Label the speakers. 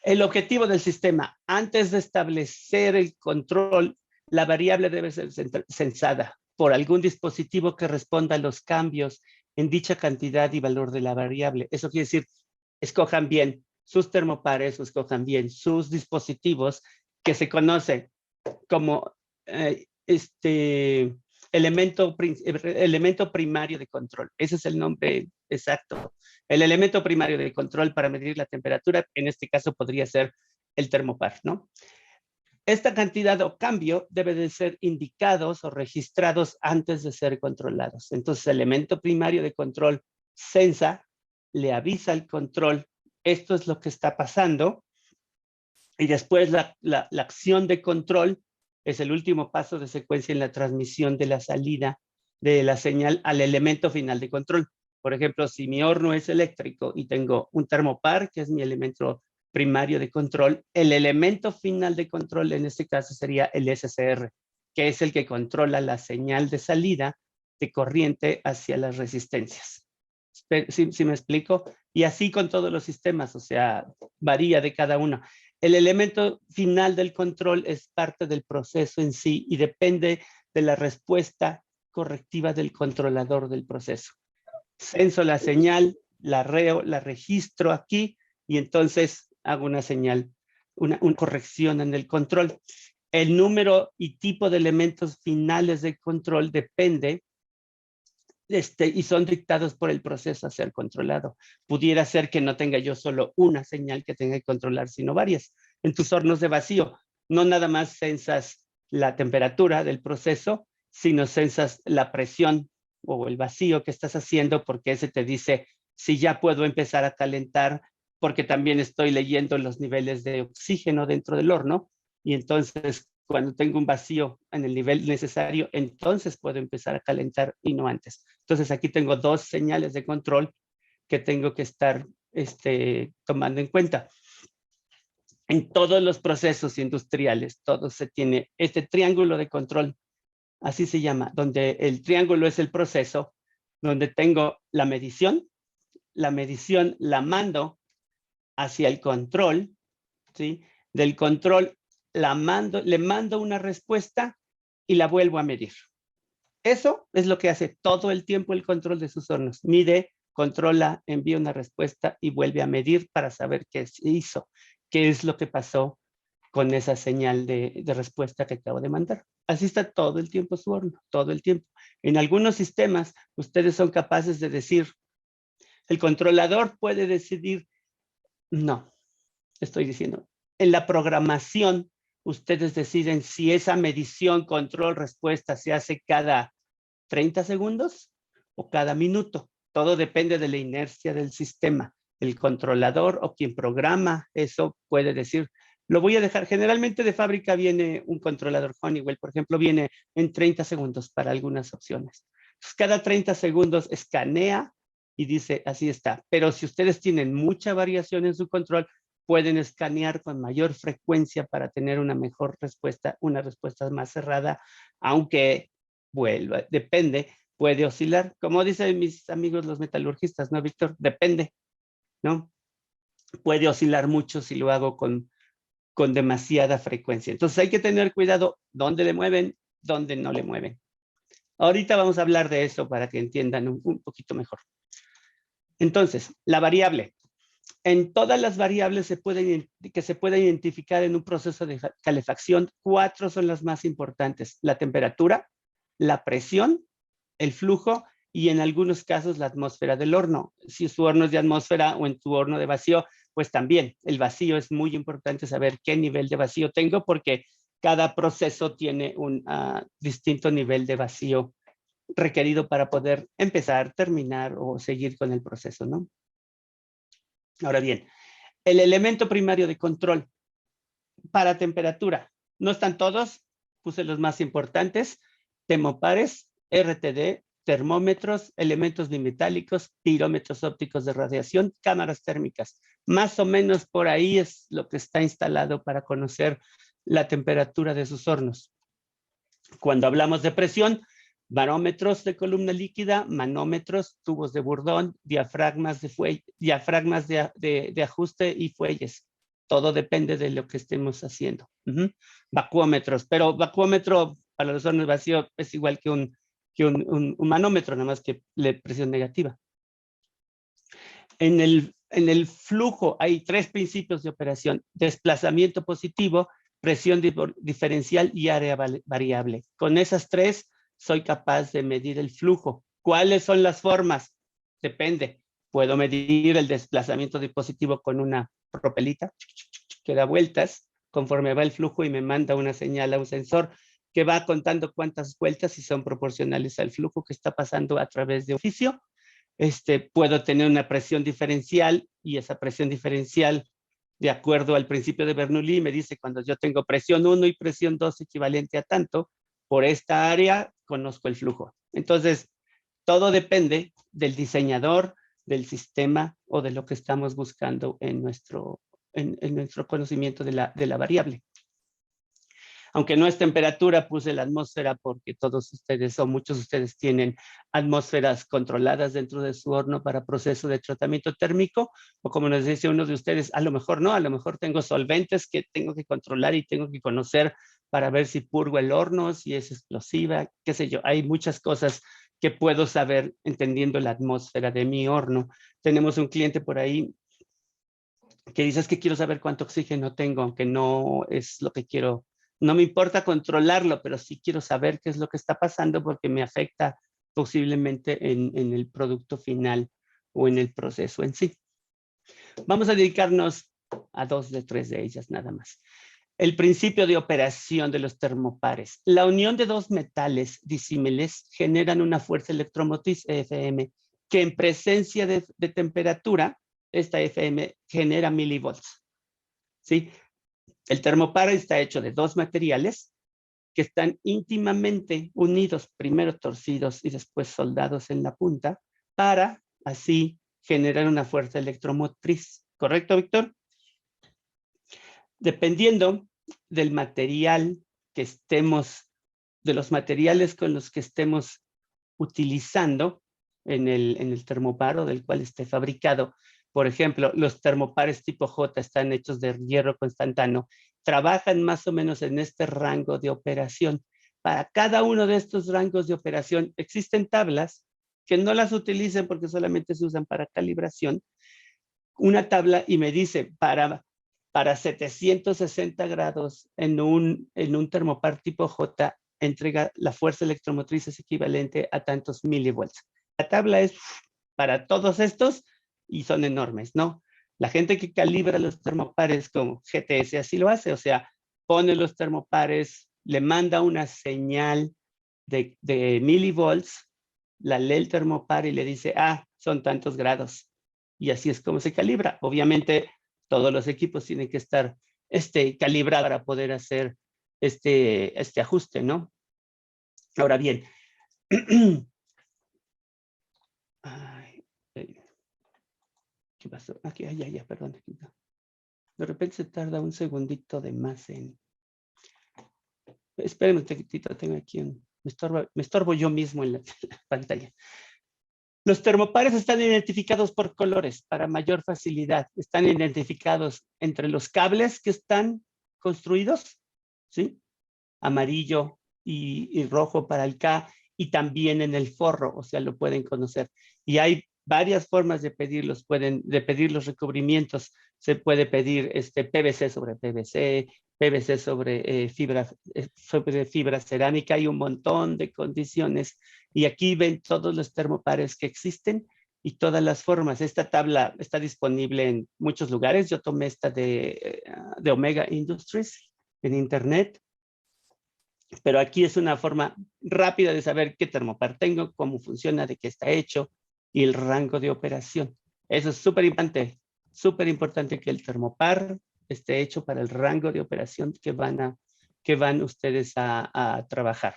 Speaker 1: El objetivo del sistema, antes de establecer el control, la variable debe ser censada por algún dispositivo que responda a los cambios en dicha cantidad y valor de la variable. Eso quiere decir, escojan bien sus termopares o escojan bien sus dispositivos que se conoce como elemento primario de control. Ese es el nombre exacto. El elemento primario de control para medir la temperatura, en este caso podría ser el termopar, ¿no? Esta cantidad o cambio debe de ser indicados o registrados antes de ser controlados. Entonces, el elemento primario de control sensa, le avisa al control, esto es lo que está pasando, y después la acción de control es el último paso de secuencia en la transmisión de la salida de la señal al elemento final de control. Por ejemplo, si mi horno es eléctrico y tengo un termopar, que es mi elemento primario de control, el elemento final de control en este caso sería el SCR, que es el que controla la señal de salida de corriente hacia las resistencias. ¿Sí me explico? Y así con todos los sistemas, o sea, varía de cada uno. El elemento final del control es parte del proceso en sí y depende de la respuesta correctiva del controlador del proceso. Censo la señal, la registro aquí y entonces hago una señal, una corrección en el control. El número y tipo de elementos finales de control depende y son dictados por el proceso a ser controlado. Pudiera ser que no tenga yo solo una señal que tenga que controlar, sino varias. En tus hornos de vacío, no nada más censas la temperatura del proceso, sino censas la presión o el vacío que estás haciendo, porque ese te dice si ya puedo empezar a calentar, porque también estoy leyendo los niveles de oxígeno dentro del horno, y entonces cuando tengo un vacío en el nivel necesario, entonces puedo empezar a calentar y no antes. Entonces aquí tengo dos señales de control que tengo que estar tomando en cuenta. En todos los procesos industriales, todo se tiene este triángulo de control, así se llama, donde el triángulo es el proceso, donde tengo la medición la mando hacia el control, ¿sí? Del control le mando una respuesta y la vuelvo a medir. Eso es lo que hace todo el tiempo el control de sus hornos. Mide, controla, envía una respuesta y vuelve a medir para saber qué se hizo, qué es lo que pasó con esa señal de respuesta que acabo de mandar. Así está todo el tiempo su horno, todo el tiempo. En algunos sistemas, ustedes son capaces de decir, el controlador puede decidir, no, estoy diciendo, en la programación, ustedes deciden si esa medición, control, respuesta se hace cada 30 segundos o cada minuto. Todo depende de la inercia del sistema. El controlador o quien programa eso puede decir, lo voy a dejar. Generalmente de fábrica viene un controlador Honeywell, por ejemplo, viene en 30 segundos para algunas opciones. Entonces, cada 30 segundos escanea y dice, así está. Pero si ustedes tienen mucha variación en su control, pueden escanear con mayor frecuencia para tener una mejor respuesta, una respuesta más cerrada, aunque vuelva, depende, puede oscilar. Como dicen mis amigos los metalurgistas, ¿no, Víctor? Depende, ¿no? Puede oscilar mucho si lo hago con demasiada frecuencia. Entonces hay que tener cuidado dónde le mueven, dónde no le mueven. Ahorita vamos a hablar de eso para que entiendan un poquito mejor. Entonces, la variable. En todas las variables que se pueden identificar en un proceso de calefacción, 4 son las más importantes. La temperatura, la presión, el flujo y en algunos casos la atmósfera del horno. Si su horno es de atmósfera o en tu horno de vacío, pues también el vacío es muy importante saber qué nivel de vacío tengo porque cada proceso tiene un distinto nivel de vacío requerido para poder empezar, terminar o seguir con el proceso, ¿no? Ahora bien, el elemento primario de control para temperatura. No están todos, puse los más importantes. Termopares, RTD, termómetros, elementos bimetálicos, pirómetros ópticos de radiación, cámaras térmicas. Más o menos por ahí es lo que está instalado para conocer la temperatura de sus hornos. Cuando hablamos de presión, barómetros de columna líquida, manómetros, tubos de burdón, diafragmas de ajuste y fuelles. Todo depende de lo que estemos haciendo. Vacuómetros, pero vacuómetro para los hornos vacíos es igual que un manómetro, nada más que presión negativa. En el flujo hay 3 principios de operación: desplazamiento positivo, presión diferencial y área variable. Con esas 3 soy capaz de medir el flujo. ¿Cuáles son las formas? Depende. Puedo medir el desplazamiento positivo con una propelita que da vueltas conforme va el flujo y me manda una señal a un sensor que va contando cuántas vueltas y son proporcionales al flujo que está pasando a través de orificio. Puedo tener una presión diferencial y esa presión diferencial, de acuerdo al principio de Bernoulli, me dice cuando yo tengo presión 1 y presión 2 equivalente a tanto, por esta área conozco el flujo. Entonces, todo depende del diseñador, del sistema o de lo que estamos buscando en nuestro conocimiento de la variable. Aunque no es temperatura, puse la atmósfera porque todos ustedes o muchos de ustedes tienen atmósferas controladas dentro de su horno para proceso de tratamiento térmico, o como nos dice uno de ustedes, a lo mejor no, a lo mejor tengo solventes que tengo que controlar y tengo que conocer para ver si purgo el horno, si es explosiva, qué sé yo. Hay muchas cosas que puedo saber entendiendo la atmósfera de mi horno. Tenemos un cliente por ahí que dice: es que quiero saber cuánto oxígeno tengo, aunque no es lo que quiero. No me importa controlarlo, pero sí quiero saber qué es lo que está pasando porque me afecta posiblemente en el producto final o en el proceso en sí. Vamos a dedicarnos a 2 de 3 de ellas nada más. El principio de operación de los termopares. La unión de 2 metales disímiles generan una fuerza electromotriz EFM que en presencia de temperatura, esta EFM genera milivolts. ¿Sí? El termopar está hecho de 2 materiales que están íntimamente unidos, primero torcidos y después soldados en la punta, para así generar una fuerza electromotriz. ¿Correcto, Víctor? Dependiendo del material que estemos, de los materiales con los que estemos utilizando en el termopar o del cual esté fabricado. Por ejemplo, los termopares tipo J están hechos de hierro constantano, trabajan más o menos en este rango de operación. Para cada uno de estos rangos de operación existen tablas que no las utilicen porque solamente se usan para calibración. Una tabla y me dice para 760 grados en un termopar tipo J, entrega la fuerza electromotriz es equivalente a tantos milivolts. La tabla es para todos estos y son enormes, ¿no? La gente que calibra los termopares como GTS así lo hace, o sea, pone los termopares, le manda una señal de milivolts, la lee el termopar y le dice, son tantos grados. Y así es como se calibra. Obviamente, todos los equipos tienen que estar calibrados para poder hacer este ajuste, ¿no? Ahora bien, ¿qué pasó? Aquí, ya, perdón. De repente se tarda un segundito de más en... Espérenme un poquitito, tengo aquí me estorbo yo mismo en la pantalla. Los termopares están identificados por colores para mayor facilidad. Están identificados entre los cables que están construidos, ¿sí? Amarillo y rojo para el K, y también en el forro, o sea, lo pueden conocer. Y hay varias formas de pedirlos, de pedir los recubrimientos. Se puede pedir PVC sobre PVC, PVC sobre fibra cerámica, hay un montón de condiciones. Y aquí ven todos los termopares que existen y todas las formas. Esta tabla está disponible en muchos lugares. Yo tomé esta de Omega Industries en internet. Pero aquí es una forma rápida de saber qué termopar tengo, cómo funciona, de qué está hecho y el rango de operación. Eso es súper importante que el termopar esté hecho para el rango de operación que van ustedes a trabajar.